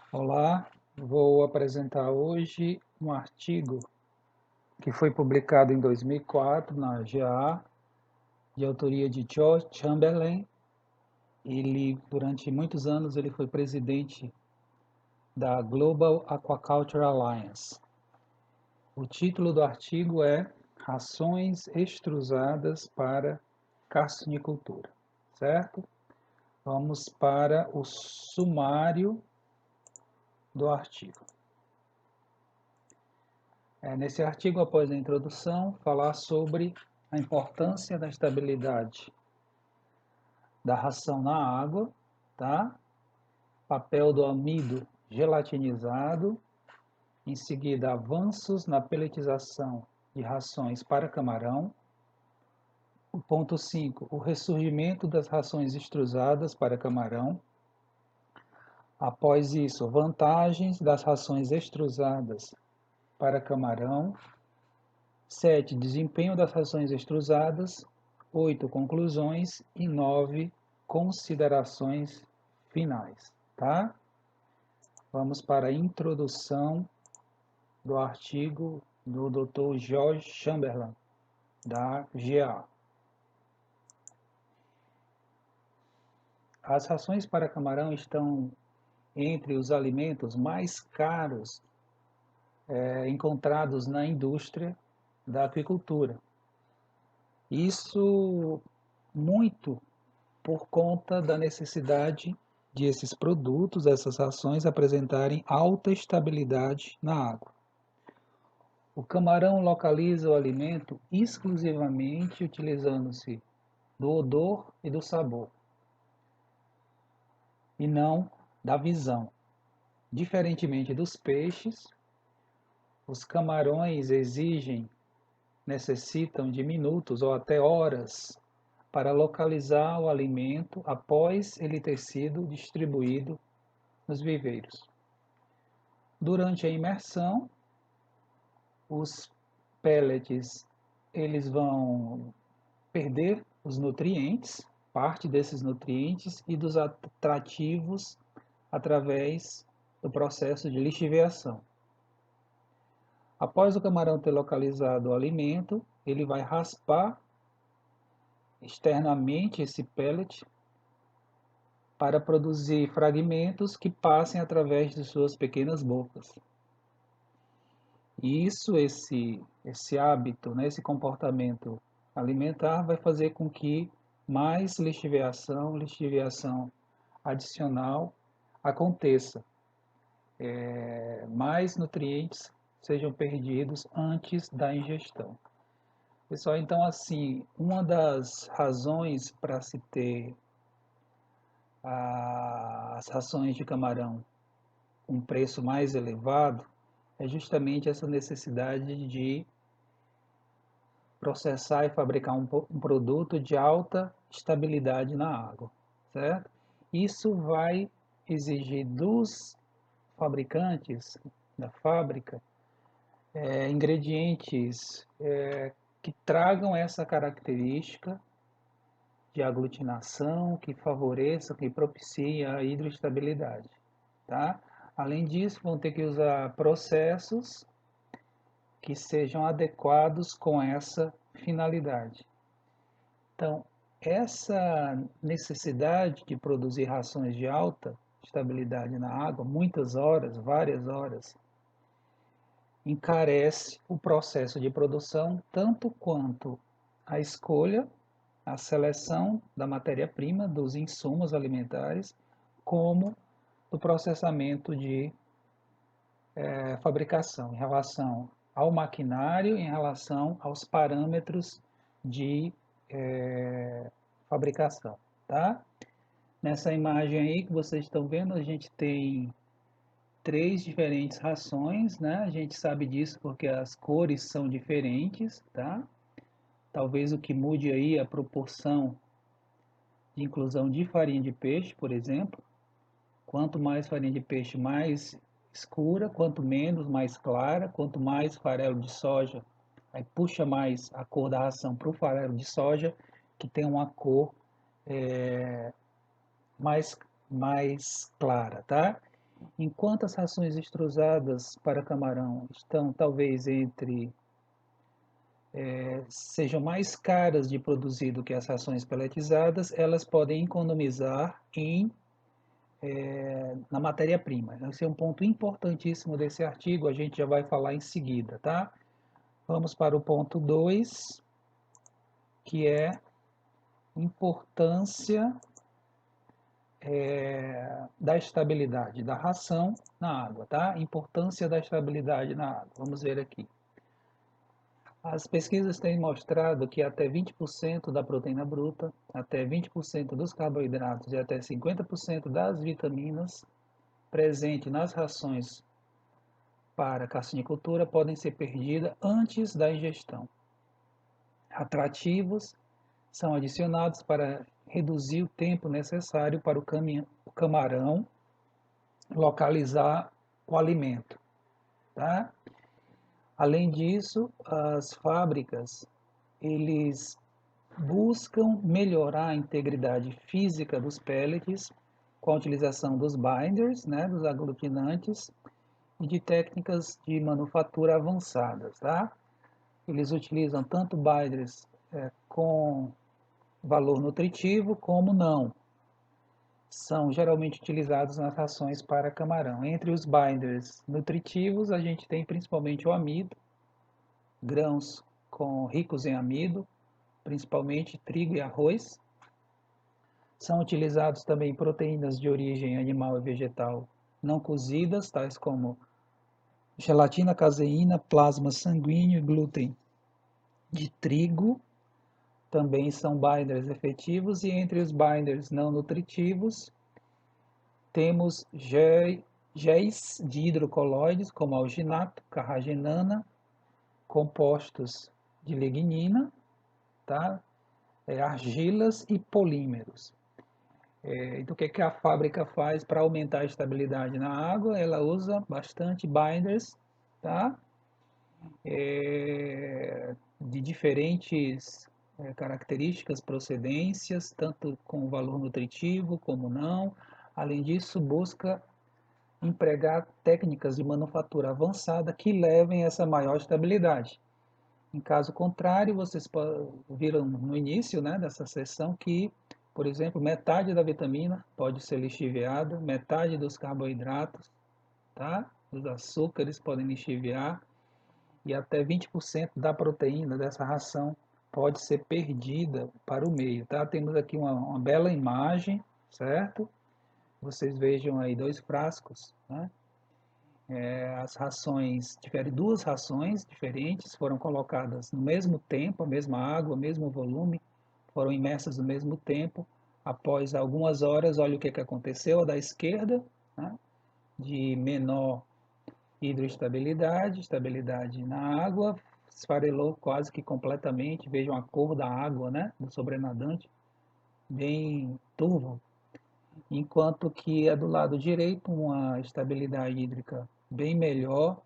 Olá, vou apresentar hoje um artigo que foi publicado em 2004 na GA, de autoria de George Chamberlain. Durante muitos anos, ele foi presidente da Global Aquaculture Alliance. O título do artigo é Rações extrusadas para carcinicultura, certo? Vamos para o sumário do artigo. Nesse artigo, após a introdução, falar sobre a importância da estabilidade da ração na água, tá? Papel do amido gelatinizado, em seguida avanços na peletização de rações para camarão. O ponto 5, o ressurgimento das rações extrusadas para camarão. Após isso, vantagens das rações extrusadas para camarão. 7. Desempenho das rações extrusadas. 8. Conclusões. E 9. Considerações finais. Tá? Vamos para a introdução do artigo do Dr. George Chamberlain, da GA. As rações para camarão estão entre os alimentos mais caros encontrados na indústria da aquicultura. Isso muito por conta da necessidade de esses produtos, essas rações, apresentarem alta estabilidade na água. O camarão localiza o alimento exclusivamente utilizando-se do odor e do sabor, e não da visão. Diferentemente dos peixes, os camarões necessitam de minutos ou até horas para localizar o alimento após ele ter sido distribuído nos viveiros. Durante a imersão, os pellets eles vão perder os nutrientes, parte desses nutrientes e dos atrativos através do processo de lixiviação. Após o camarão ter localizado o alimento, ele vai raspar externamente esse pellet para produzir fragmentos que passem através de suas pequenas bocas. E esse hábito, né, esse comportamento alimentar vai fazer com que mais lixiviação adicional aconteça. Mais nutrientes sejam perdidos antes da ingestão. Pessoal, então assim, uma das razões para se ter as rações de camarão com um preço mais elevado é justamente essa necessidade de processar e fabricar um produto de alta estabilidade na água, certo? Isso vai exigir dos fabricantes da fábrica ingredientes que tragam essa característica de aglutinação, que favoreçam, que propiciem a hidroestabilidade, tá? Além disso, vão ter que usar processos que sejam adequados com essa finalidade. Então, essa necessidade de produzir rações de alta estabilidade na água, muitas horas, várias horas, encarece o processo de produção, tanto quanto a escolha, a seleção da matéria-prima, dos insumos alimentares, como do processamento de fabricação, em relação ao maquinário, em relação aos parâmetros de fabricação, tá? Nessa imagem aí que vocês estão vendo, a gente tem 3 diferentes rações, né? A gente sabe disso porque as cores são diferentes, tá? Talvez o que mude aí é a proporção de inclusão de farinha de peixe, por exemplo. Quanto mais farinha de peixe, mais escura, quanto menos, mais clara, quanto mais farelo de soja, aí puxa mais a cor da ração para o farelo de soja, que tem uma cor mais clara, tá? Enquanto as rações extrusadas para camarão estão talvez sejam mais caras de produzir do que as rações peletizadas, elas podem economizar na matéria-prima. Esse é um ponto importantíssimo desse artigo, a gente já vai falar em seguida, tá? Vamos para o ponto 2, que é importância da estabilidade da ração na água, tá? Importância da estabilidade na água. Vamos ver aqui. As pesquisas têm mostrado que até 20% da proteína bruta, até 20% dos carboidratos e até 50% das vitaminas presentes nas rações para carcinicultura podem ser perdidas antes da ingestão. Atrativos são adicionados para reduzir o tempo necessário para o camarão localizar o alimento, tá? Além disso, as fábricas eles buscam melhorar a integridade física dos pellets com a utilização dos binders, né, dos aglutinantes e de técnicas de manufatura avançadas, tá? Eles utilizam tanto binders com valor nutritivo como não. São geralmente utilizados nas rações para camarão. Entre os binders nutritivos, a gente tem principalmente o amido, grãos ricos em amido, principalmente trigo e arroz. São utilizados também proteínas de origem animal e vegetal não cozidas, tais como gelatina, caseína, plasma sanguíneo e glúten de trigo. Também são binders efetivos, e entre os binders não nutritivos temos géis de hidrocoloides, como alginato, carragenana, compostos de lignina, tá? Argilas e polímeros. Então, o que a fábrica faz para aumentar a estabilidade na água? Ela usa bastante binders, tá? De diferentes características, procedências, tanto com valor nutritivo como não. Além disso, busca empregar técnicas de manufatura avançada que levem a essa maior estabilidade. Em caso contrário, vocês viram no início, né, dessa sessão que, por exemplo, metade da vitamina pode ser lixiviada, metade dos carboidratos, tá? Os açúcares podem lixiviar, e até 20% da proteína dessa ração pode ser perdida para o meio, tá? Temos aqui uma bela imagem, certo? Vocês vejam aí 2 frascos, né? As rações, duas rações diferentes, foram colocadas no mesmo tempo, a mesma água, o mesmo volume, foram imersas no mesmo tempo. Após algumas horas, olha o que aconteceu. A da esquerda, né, de menor hidroestabilidade, estabilidade na água, esfarelou quase que completamente. Vejam a cor da água, né, do sobrenadante, bem turvo. Enquanto que a do lado direito, uma estabilidade hídrica bem melhor,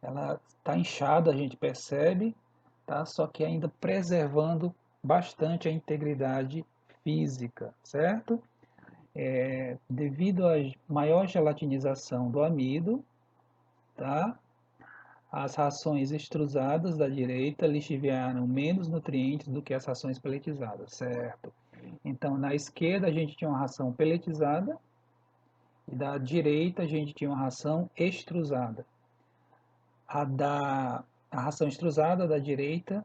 ela está inchada, a gente percebe, tá? Só que ainda preservando bastante a integridade física, certo? Devido à maior gelatinização do amido, tá? As rações extrusadas da direita lixiviaram menos nutrientes do que as rações peletizadas, certo? Então, na esquerda a gente tinha uma ração peletizada e da direita a gente tinha uma ração extrusada. A ração extrusada da direita,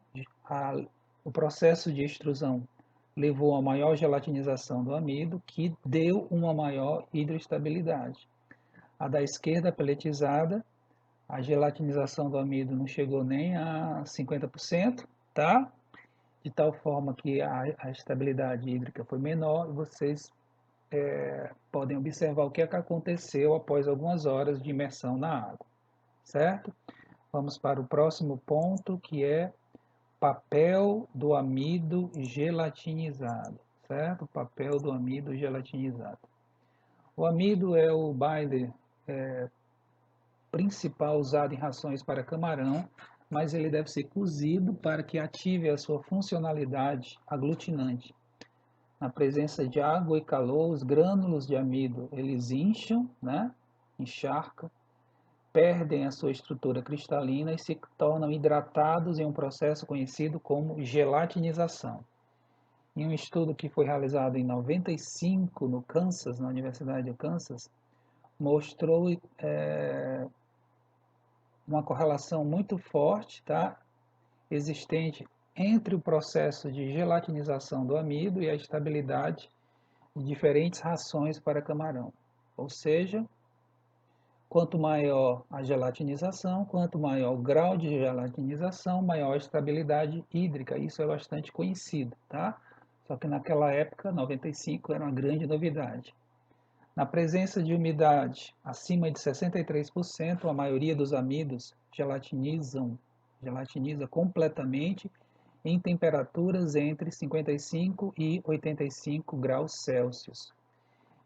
o processo de extrusão levou a maior gelatinização do amido, que deu uma maior hidroestabilidade. A da esquerda, peletizada, a gelatinização do amido não chegou nem a 50%, tá? De tal forma que a estabilidade hídrica foi menor, e vocês podem observar o que aconteceu após algumas horas de imersão na água, certo? Vamos para o próximo ponto, que é papel do amido gelatinizado, certo? Papel do amido gelatinizado. O amido é o binder principal usado em rações para camarão, mas ele deve ser cozido para que ative a sua funcionalidade aglutinante. Na presença de água e calor, os grânulos de amido, eles incham, né? encharca, perdem a sua estrutura cristalina e se tornam hidratados em um processo conhecido como gelatinização. Em um estudo que foi realizado em 95 no Kansas, na Universidade de Kansas, mostrou uma correlação muito forte, tá, existente entre o processo de gelatinização do amido e a estabilidade de diferentes rações para camarão. Ou seja, quanto maior a gelatinização, quanto maior o grau de gelatinização, maior a estabilidade hídrica. Isso é bastante conhecido, tá? Só que naquela época, 95, era uma grande novidade. Na presença de umidade acima de 63%, a maioria dos amidos gelatiniza completamente em temperaturas entre 55 e 85 graus Celsius.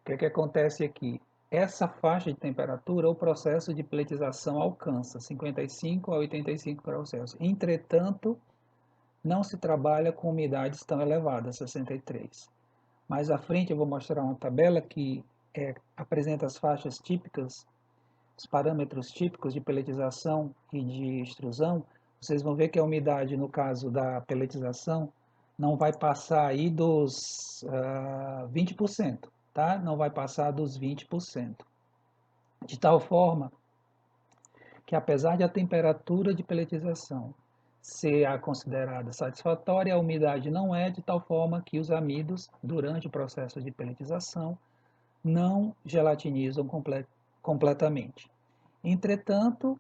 O que acontece aqui? Essa faixa de temperatura, o processo de peletização alcança 55 a 85 graus Celsius. Entretanto, não se trabalha com umidades tão elevadas, 63. Mais à frente eu vou mostrar uma tabela que apresenta as faixas típicas, os parâmetros típicos de peletização e de extrusão. Vocês vão ver que a umidade, no caso da peletização, não vai passar aí dos 20%, tá? Não vai passar dos 20%. De tal forma que, apesar de a temperatura de peletização ser considerada satisfatória, a umidade não é, de tal forma que os amidos, durante o processo de peletização, não gelatinizam completamente. Entretanto,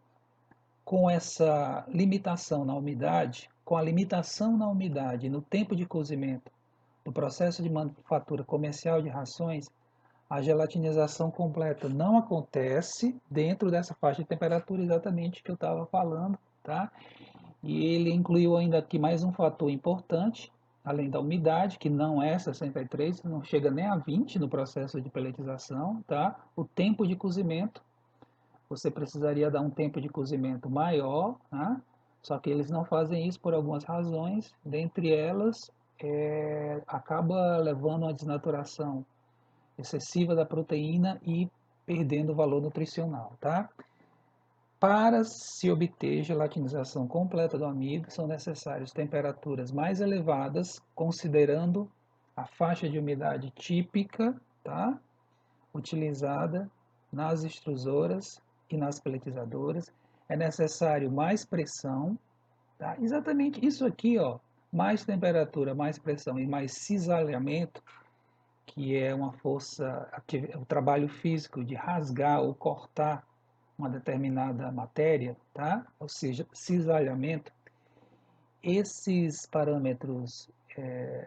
com essa limitação na umidade, com a limitação na umidade e no tempo de cozimento do processo de manufatura comercial de rações, a gelatinização completa não acontece dentro dessa faixa de temperatura exatamente que eu estava falando, tá? E ele incluiu ainda aqui mais um fator importante, além da umidade, que não é 63, não chega nem a 20 no processo de pelletização, tá? O tempo de cozimento, você precisaria dar um tempo de cozimento maior, tá? Só que eles não fazem isso por algumas razões, dentre elas, acaba levando a uma desnaturação excessiva da proteína e perdendo o valor nutricional, tá? Para se obter gelatinização completa do amido, são necessárias temperaturas mais elevadas, considerando a faixa de umidade típica, tá? Utilizada nas extrusoras e nas pelletizadoras. É necessário mais pressão, tá? Exatamente isso aqui, ó, mais temperatura, mais pressão e mais cisalhamento, que é uma força, o trabalho físico de rasgar ou cortar uma determinada matéria, tá? Ou seja, cisalhamento. Esses parâmetros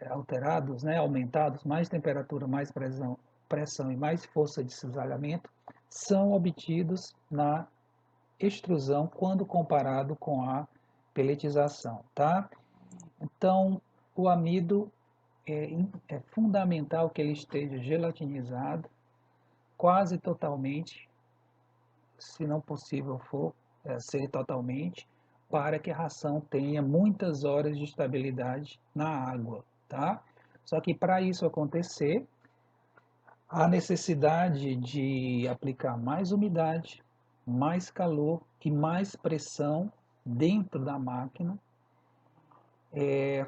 alterados, né, aumentados, mais temperatura, mais pressão e mais força de cisalhamento, são obtidos na extrusão quando comparado com a pelletização, tá? Então, o amido é fundamental que ele esteja gelatinizado quase totalmente, se não possível for ser totalmente, para que a ração tenha muitas horas de estabilidade na água, tá? Só que para isso acontecer, há necessidade de aplicar mais umidade, mais calor e mais pressão dentro da máquina,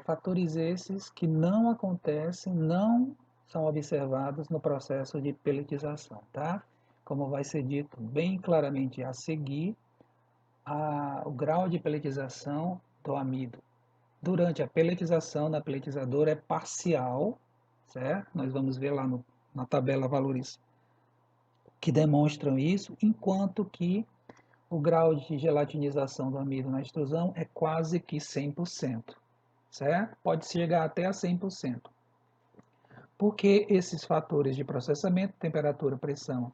fatores esses que não acontecem, não são observados no processo de pelletização, tá? Como vai ser dito bem claramente a seguir, o grau de pelletização do amido durante a pelletização na pelletizadora é parcial, certo? Nós vamos ver lá na tabela valores que demonstram isso, enquanto que o grau de gelatinização do amido na extrusão é quase que 100%, certo? Pode chegar até a 100%. Porque esses fatores de processamento, temperatura, pressão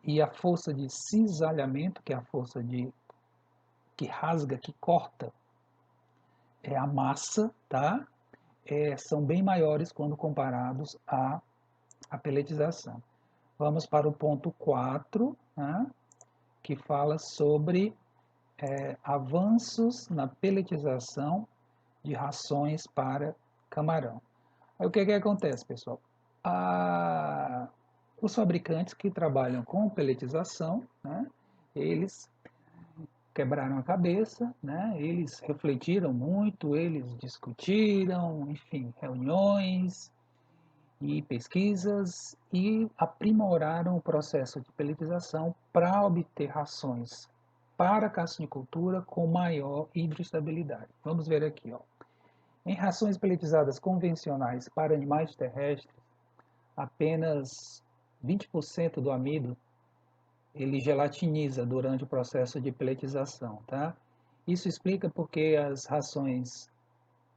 e a força de cisalhamento, que é a força que rasga, que corta a massa, tá? São bem maiores quando comparados à pelletização. Vamos para o ponto 4, né, que fala sobre avanços na pelletização de rações para camarão. Aí o que acontece, pessoal? Os fabricantes que trabalham com pelletização, né, eles quebraram a cabeça, né, eles refletiram muito, eles discutiram, enfim, reuniões e pesquisas e aprimoraram o processo de pelletização para obter rações para a cassinicultura com maior hidroestabilidade. Vamos ver aqui, ó. Em rações pelletizadas convencionais para animais terrestres, apenas 20% do amido ele gelatiniza durante o processo de pelletização, tá? Isso explica porque as rações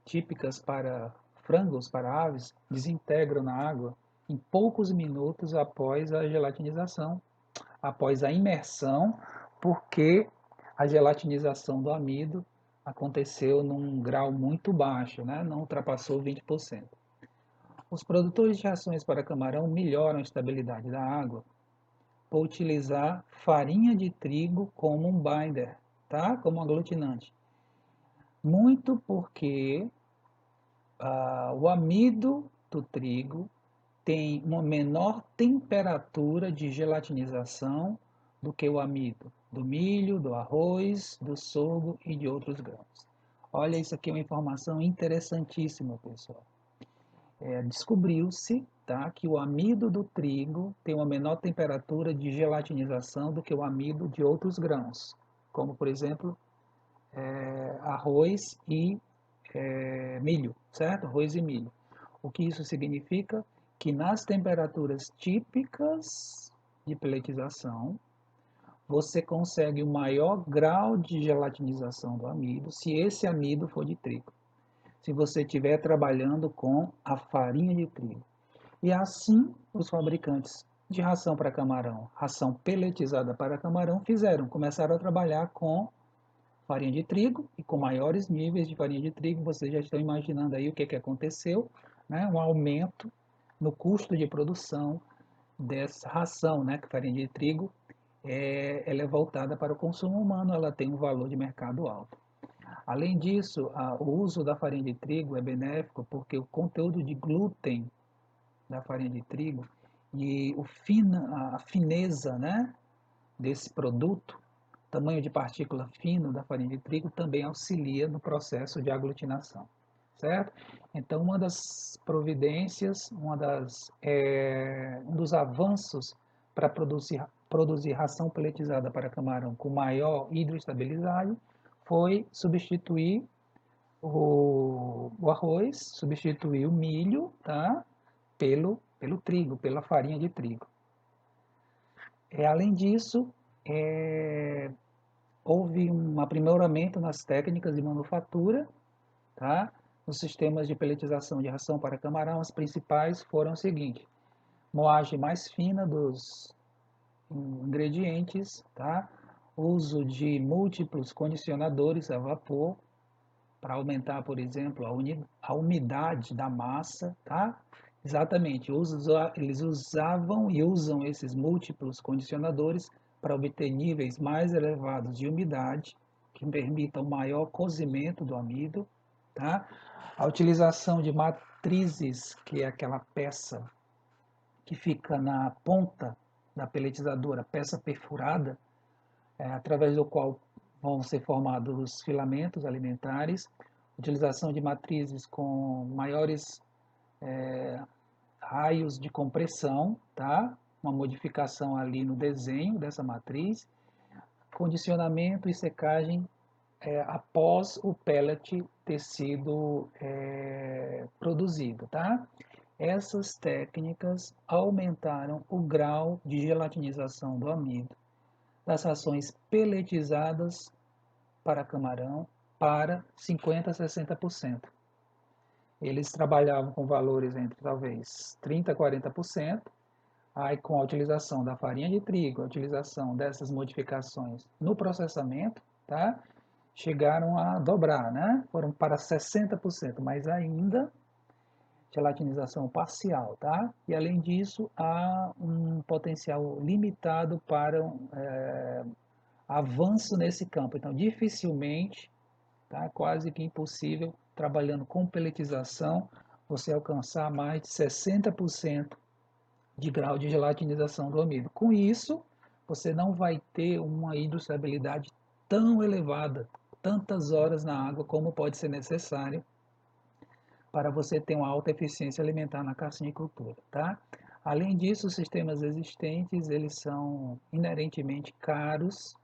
típicas para frangos, para aves, desintegram na água em poucos minutos após a gelatinização, após a imersão, porque a gelatinização do amido aconteceu num grau muito baixo, né? Não ultrapassou 20%. Os produtores de rações para camarão melhoram a estabilidade da água por utilizar farinha de trigo como um binder, tá? Como um aglutinante. Muito porque o amido do trigo tem uma menor temperatura de gelatinização do que o amido do milho, do arroz, do sorgo e de outros grãos. Olha, isso aqui é uma informação interessantíssima, pessoal. Descobriu-se, tá, que o amido do trigo tem uma menor temperatura de gelatinização do que o amido de outros grãos, como por exemplo arroz e milho, certo? Arroz e milho. O que isso significa? Que nas temperaturas típicas de pelletização, você consegue o maior grau de gelatinização do amido se esse amido for de trigo. Se você estiver trabalhando com a farinha de trigo. E assim os fabricantes de ração para camarão, ração pelletizada para camarão, começaram a trabalhar com farinha de trigo e com maiores níveis de farinha de trigo. Vocês já estão imaginando aí o que aconteceu, né? Um aumento no custo de produção dessa ração, né? Que farinha de trigo ela é voltada para o consumo humano, ela tem um valor de mercado alto. Além disso, o uso da farinha de trigo é benéfico porque o conteúdo de glúten da farinha de trigo e a fineza, né, desse produto, tamanho de partícula fino da farinha de trigo também auxilia no processo de aglutinação, certo? Então, uma das providências, um dos avanços para produzir ração pelletizada para camarão com maior hidroestabilidade foi substituir o arroz, substituir o milho, tá? Pelo trigo, pela farinha de trigo. Além disso, houve um aprimoramento nas técnicas de manufatura, tá? Nos sistemas de pelletização de ração para camarão, as principais foram o seguinte: moagem mais fina dos ingredientes, tá? Uso de múltiplos condicionadores a vapor para aumentar, por exemplo, a umidade da massa, tá? Exatamente, eles usavam e usam esses múltiplos condicionadores para obter níveis mais elevados de umidade, que permitam maior cozimento do amido, tá? A utilização de matrizes, que é aquela peça que fica na ponta da pelletizadora, peça perfurada, através do qual vão ser formados os filamentos alimentares, utilização de matrizes com maiores raios de compressão, tá? Uma modificação ali no desenho dessa matriz, condicionamento e secagem após o pellet ter sido produzido, tá? Essas técnicas aumentaram o grau de gelatinização do amido das rações pelletizadas para camarão para 50% a 60%. Eles trabalhavam com valores entre talvez 30% a 40%, aí com a utilização da farinha de trigo, a utilização dessas modificações no processamento, tá? Chegaram a dobrar, né? Foram para 60%, mas ainda gelatinização parcial, tá? E além disso, há um potencial limitado para avanço nesse campo. Então, dificilmente, tá? Quase que impossível, trabalhando com pelletização, você alcançar mais de 60% de grau de gelatinização do amido. Com isso, você não vai ter uma hidroestabilidade tão elevada, tantas horas na água como pode ser necessário para você ter uma alta eficiência alimentar na carcinicultura, tá? Além disso, os sistemas existentes, eles são inerentemente caros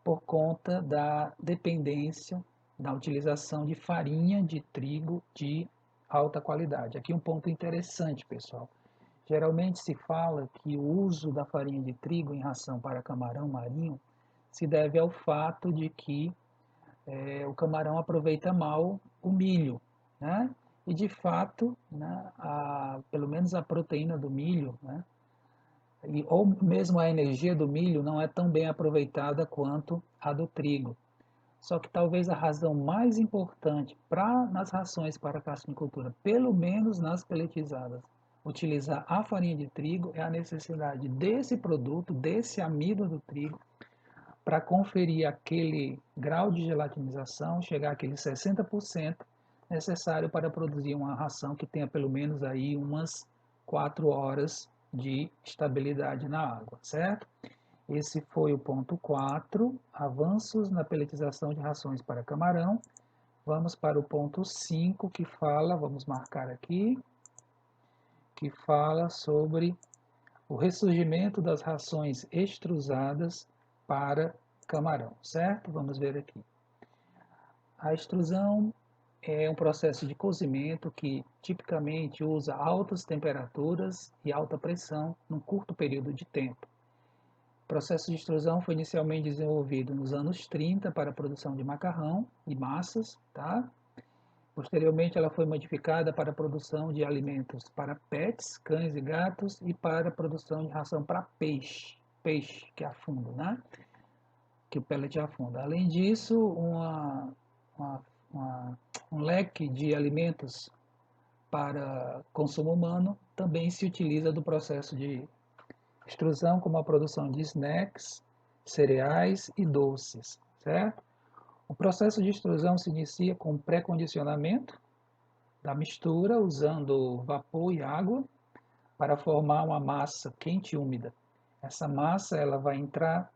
por conta da dependência da utilização de farinha de trigo de alta qualidade. Aqui um ponto interessante, pessoal. Geralmente se fala que o uso da farinha de trigo em ração para camarão marinho se deve ao fato de que o camarão aproveita mal o milho, né? E de fato, né, pelo menos a proteína do milho, né, ou mesmo a energia do milho não é tão bem aproveitada quanto a do trigo. Só que talvez a razão mais importante nas rações para a carcinicultura, pelo menos nas peletizadas, utilizar a farinha de trigo é a necessidade desse produto, desse amido do trigo, para conferir aquele grau de gelatinização, chegar àquele 60% necessário para produzir uma ração que tenha pelo menos aí umas 4 horas de estabilidade na água, certo? Esse foi o ponto 4, avanços na peletização de rações para camarão. Vamos para o ponto 5, que fala, vamos marcar aqui, que fala sobre o ressurgimento das rações extrusadas para camarão, certo? Vamos ver aqui. A extrusão é um processo de cozimento que tipicamente usa altas temperaturas e alta pressão num curto período de tempo. O processo de extrusão foi inicialmente desenvolvido nos anos 30 para a produção de macarrão e massas, tá? Posteriormente, ela foi modificada para a produção de alimentos para pets, cães e gatos, e para a produção de ração para peixe que afunda, né? Que o pellet afunda. Além disso, uma, um leque de alimentos para consumo humano também se utiliza do processo de extrusão, como a produção de snacks, cereais e doces, certo? O processo de extrusão se inicia com pré-condicionamento da mistura usando vapor e água para formar uma massa quente e úmida. Essa massa ela vai entrar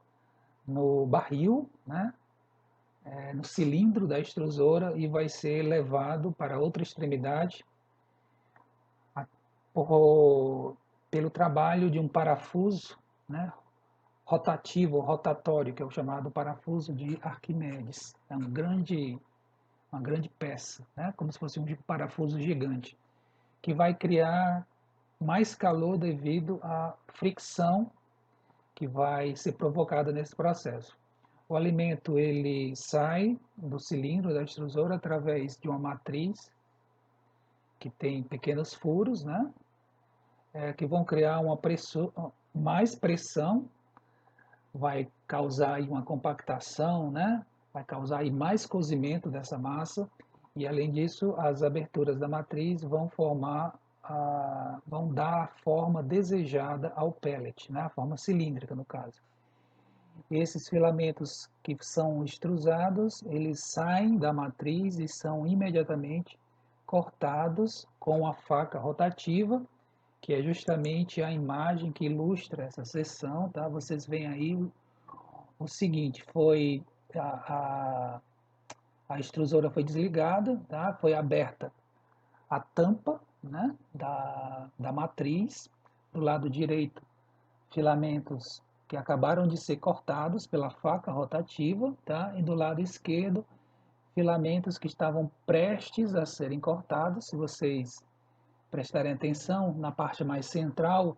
no barril, né, no cilindro da extrusora e vai ser levado para outra extremidade por, pelo trabalho de um parafuso, né, rotativo, rotatório, que é o chamado parafuso de Arquimedes. É uma grande peça, né, como se fosse um parafuso gigante, que vai criar mais calor devido à fricção que vai ser provocada nesse processo. O alimento ele sai do cilindro da extrusora através de uma matriz que tem pequenos furos, né, que vão criar mais pressão, vai causar aí uma compactação, né, vai causar aí mais cozimento dessa massa e além disso as aberturas da matriz vão vão dar a forma desejada ao pellet, né, a forma cilíndrica no caso. Esses filamentos que são extrusados, eles saem da matriz e são imediatamente cortados com a faca rotativa, que é justamente a imagem que ilustra essa seção, tá? Vocês veem aí o seguinte, a, a extrusora foi desligada, tá? Foi aberta a tampa, né, da matriz, do lado direito filamentos que acabaram de ser cortados pela faca rotativa, tá? E do lado esquerdo, filamentos que estavam prestes a serem cortados. Se vocês prestarem atenção, na parte mais central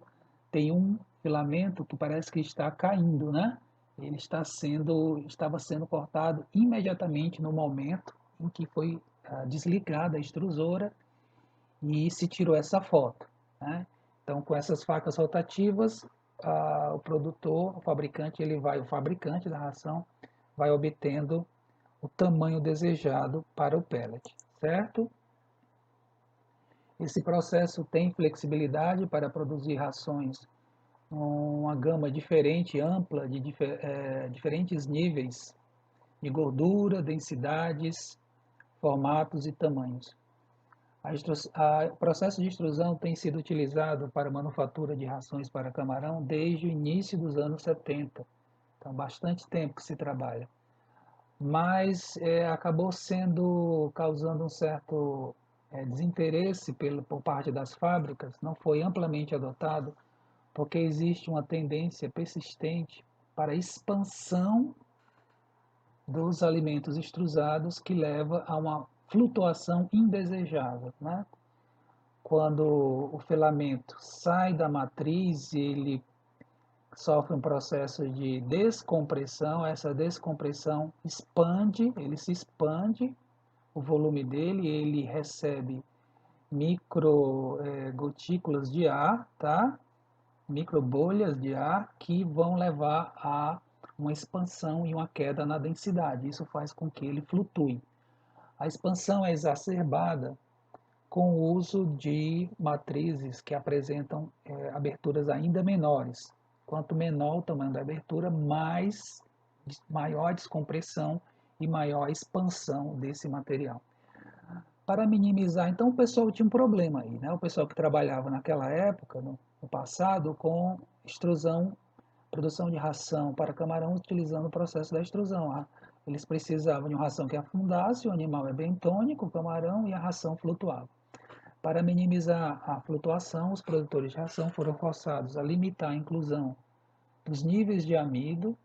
tem um filamento que parece que está caindo, né? Ele estava sendo cortado imediatamente no momento em que foi desligada a extrusora e se tirou essa foto, né? Então, com essas facas rotativas, o produtor, o fabricante da ração, vai obtendo o tamanho desejado para o pellet, certo? Esse processo tem flexibilidade para produzir rações uma gama diferente, ampla, de diferentes níveis de gordura, densidades, formatos e tamanhos. O processo de extrusão tem sido utilizado para manufatura de rações para camarão desde o início dos anos 70. Então, bastante tempo que se trabalha. Mas acabou causando um certo desinteresse por parte das fábricas, não foi amplamente adotado, porque existe uma tendência persistente para a expansão dos alimentos extrusados que leva a uma flutuação indesejável, né? Quando o filamento sai da matriz, ele sofre um processo de descompressão, essa descompressão ele se expande, o volume dele, ele recebe micro gotículas de ar, tá? Micro bolhas de ar que vão levar a uma expansão e uma queda na densidade. Isso faz com que ele flutue. A expansão é exacerbada com o uso de matrizes que apresentam aberturas ainda menores. Quanto menor o tamanho da abertura, maior a descompressão e maior a expansão desse material. Para minimizar, então o pessoal tinha um problema aí, né? O pessoal que trabalhava naquela época, no passado, com extrusão, produção de ração para camarão utilizando o processo da extrusão. Eles precisavam de uma ração que afundasse, o animal é bentônico, o camarão, e a ração flutuava. Para minimizar a flutuação, os produtores de ração foram forçados a limitar a inclusão dos níveis de amido,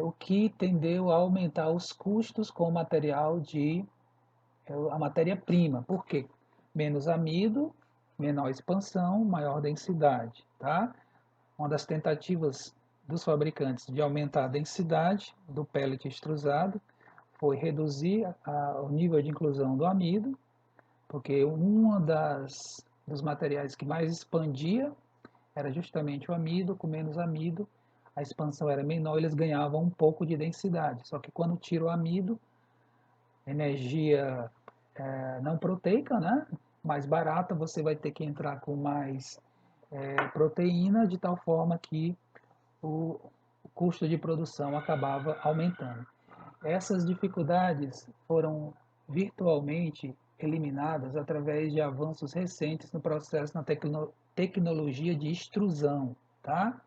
o que tendeu a aumentar os custos com o material a matéria-prima. Por quê? Menos amido, menor expansão, maior densidade. Tá? Uma das tentativas dos fabricantes de aumentar a densidade do pellet extrusado foi reduzir o nível de inclusão do amido, porque dos materiais que mais expandia era justamente o amido. Com menos amido, a expansão era menor, eles ganhavam um pouco de densidade. Só que quando tira o amido, energia não proteica, né? Mais barata, você vai ter que entrar com mais proteína, de tal forma que o custo de produção acabava aumentando. Essas dificuldades foram virtualmente eliminadas através de avanços recentes no processo na tecnologia de extrusão. Tá?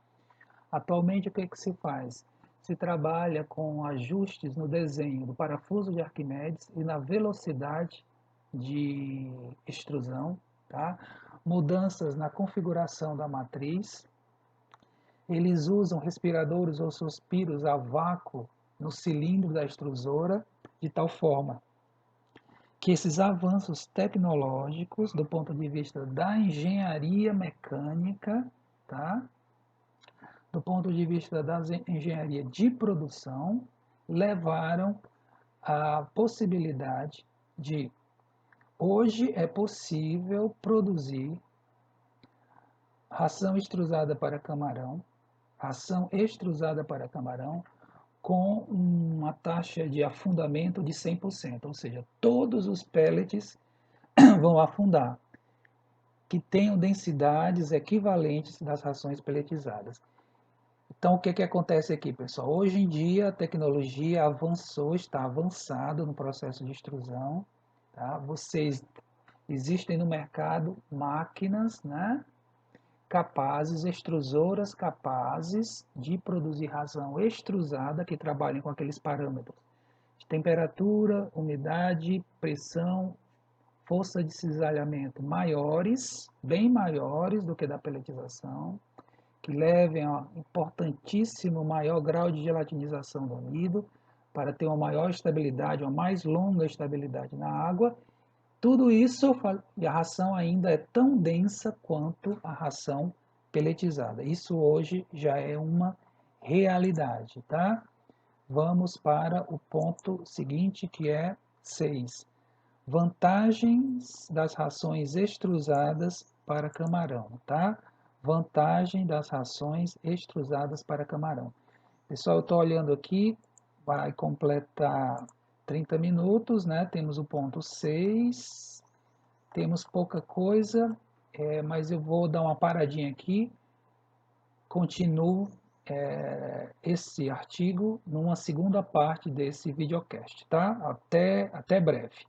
Atualmente, o que se faz? Se trabalha com ajustes no desenho do parafuso de Arquimedes e na velocidade de extrusão, tá? Mudanças na configuração da matriz. Eles usam respiradores ou suspiros a vácuo no cilindro da extrusora, de tal forma que esses avanços tecnológicos, do ponto de vista da engenharia mecânica, tá? Do ponto de vista da engenharia de produção, levaram à possibilidade de, hoje é possível produzir ração extrusada para camarão, ração extrusada para camarão, com uma taxa de afundamento de 100%, ou seja, todos os pellets vão afundar, que tenham densidades equivalentes das rações pelletizadas. Então, o que acontece aqui, pessoal? Hoje em dia, a tecnologia avançou, está avançado no processo de extrusão. Tá? Existem no mercado máquinas, né, extrusoras capazes de produzir ração extrusada, que trabalhem com aqueles parâmetros de temperatura, umidade, pressão, força de cisalhamento maiores, bem maiores do que da pelletização, que levem a importantíssimo maior grau de gelatinização do amido, para ter uma maior estabilidade, uma mais longa estabilidade na água. Tudo isso, e a ração ainda é tão densa quanto a ração pelletizada. Isso hoje já é uma realidade, tá? Vamos para o ponto seguinte, que é 6. Vantagens das rações extrusadas para camarão, tá? Vantagem das rações extrusadas para camarão. Pessoal, eu estou olhando aqui, vai completar 30 minutos, né? Temos o ponto 6, temos pouca coisa, mas eu vou dar uma paradinha aqui, continuo esse artigo numa segunda parte desse videocast, tá? Até breve.